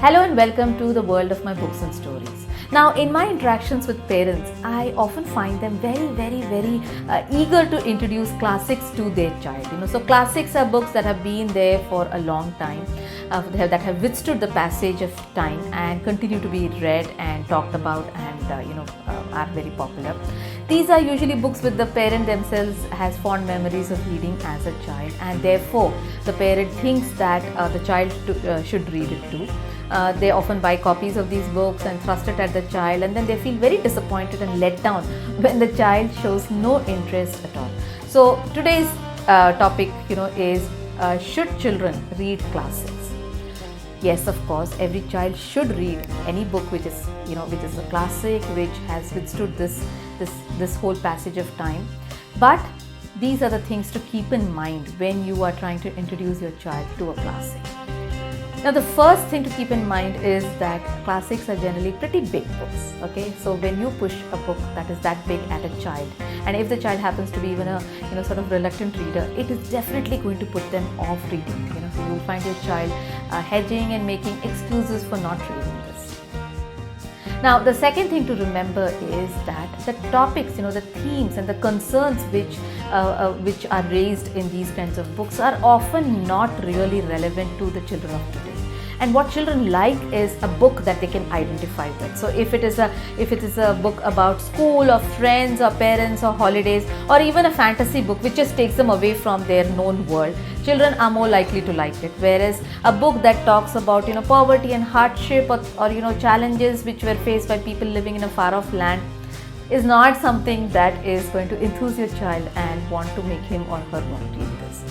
Hello and welcome to the world of my books and stories. Now, in my interactions with parents, I often find them very eager to introduce classics to their child. So classics are books that have been there for a long time, that have withstood the passage of time and continue to be read and talked about and are very popular. These are usually books which the parent themselves has fond memories of reading as a child, and therefore the parent thinks that the child should read it too. They often buy copies of these books and thrust it at the child, and then they feel very disappointed and let down when the child shows no interest at all. So today's topic is should children read classics? Yes, of course, every child should read any book which is a classic, which has withstood this whole passage of time. But these are the things to keep in mind when you are trying to introduce your child to a classic. Now, the first thing to keep in mind is that classics are generally pretty big books. Okay, so when you push a book that is that big at a child, and if the child happens to be even a sort of reluctant reader, it is definitely going to put them off reading. So you will find your child hedging and making excuses for not reading this. Now, the second thing to remember is that the topics, the themes and the concerns which are raised in these kinds of books are often not really relevant to the children of today. And what children like is a book that they can identify with. So if it is a book about school or friends or parents or holidays, or even a fantasy book which just takes them away from their known world, children are more likely to like it. Whereas a book that talks about poverty and hardship or challenges which were faced by people living in a far off land is not something that is going to enthuse your child and want to make him or her want to read this.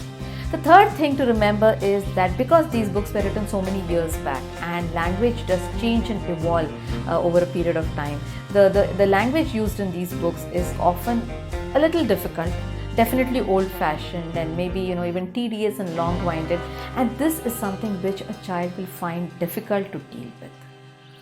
The third thing to remember is that because these books were written so many years back and language does change and evolve over a period of time, the language used in these books is often a little difficult, definitely old-fashioned, and maybe even tedious and long-winded, and this is something which a child will find difficult to deal with.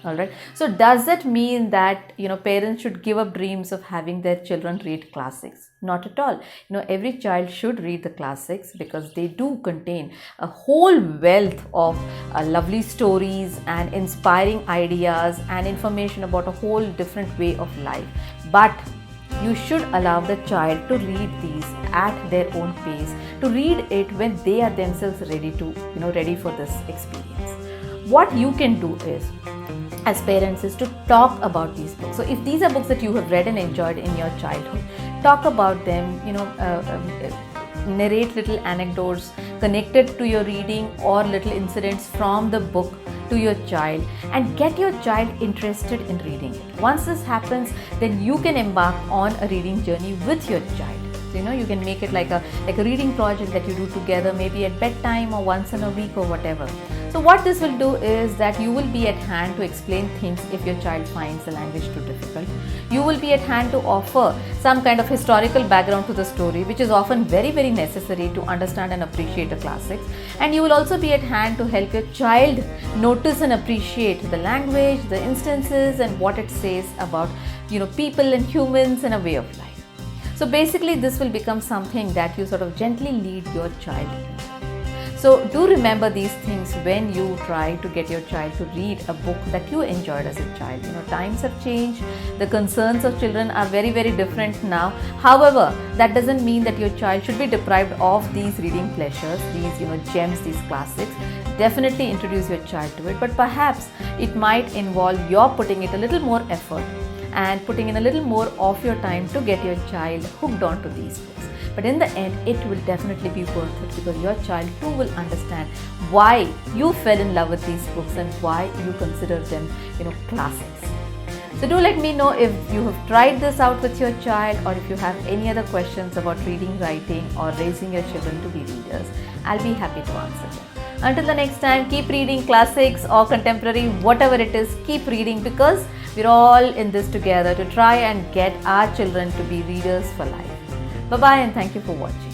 Alright, so does that mean that parents should give up dreams of having their children read classics? Not at all. Every child should read the classics because they do contain a whole wealth of lovely stories and inspiring ideas and information about a whole different way of life. But you should allow the child to read these at their own pace, to read it when they are themselves ready for this experience. What you can do is, as parents, is to talk about these books. So if these are books that you have read and enjoyed in your childhood, talk about them, narrate little anecdotes connected to your reading or little incidents from the book to your child, and get your child interested in reading. Once this happens, then you can embark on a reading journey with your child. So, you can make it like a reading project that you do together, maybe at bedtime or once in a week or whatever. So what this will do is that you will be at hand to explain things if your child finds the language too difficult. You will be at hand to offer some kind of historical background to the story, which is often very necessary to understand and appreciate the classics. And you will also be at hand to help your child notice and appreciate the language, the instances, and what it says about people and humans and a way of life. So basically this will become something that you sort of gently lead your child into. So do remember these things when you try to get your child to read a book that you enjoyed as a child. Times have changed, the concerns of children are very different now. However, that doesn't mean that your child should be deprived of these reading pleasures, these gems, these classics. Definitely introduce your child to it, but perhaps it might involve your putting it a little more effort and putting in a little more of your time to get your child hooked onto these books. But in the end, it will definitely be worth it because your child too will understand why you fell in love with these books and why you consider them, classics. So do let me know if you have tried this out with your child, or if you have any other questions about reading, writing, or raising your children to be readers. I'll be happy to answer them. Until the next time, keep reading classics or contemporary, whatever it is, keep reading because we're all in this together to try and get our children to be readers for life. Bye-bye and thank you for watching.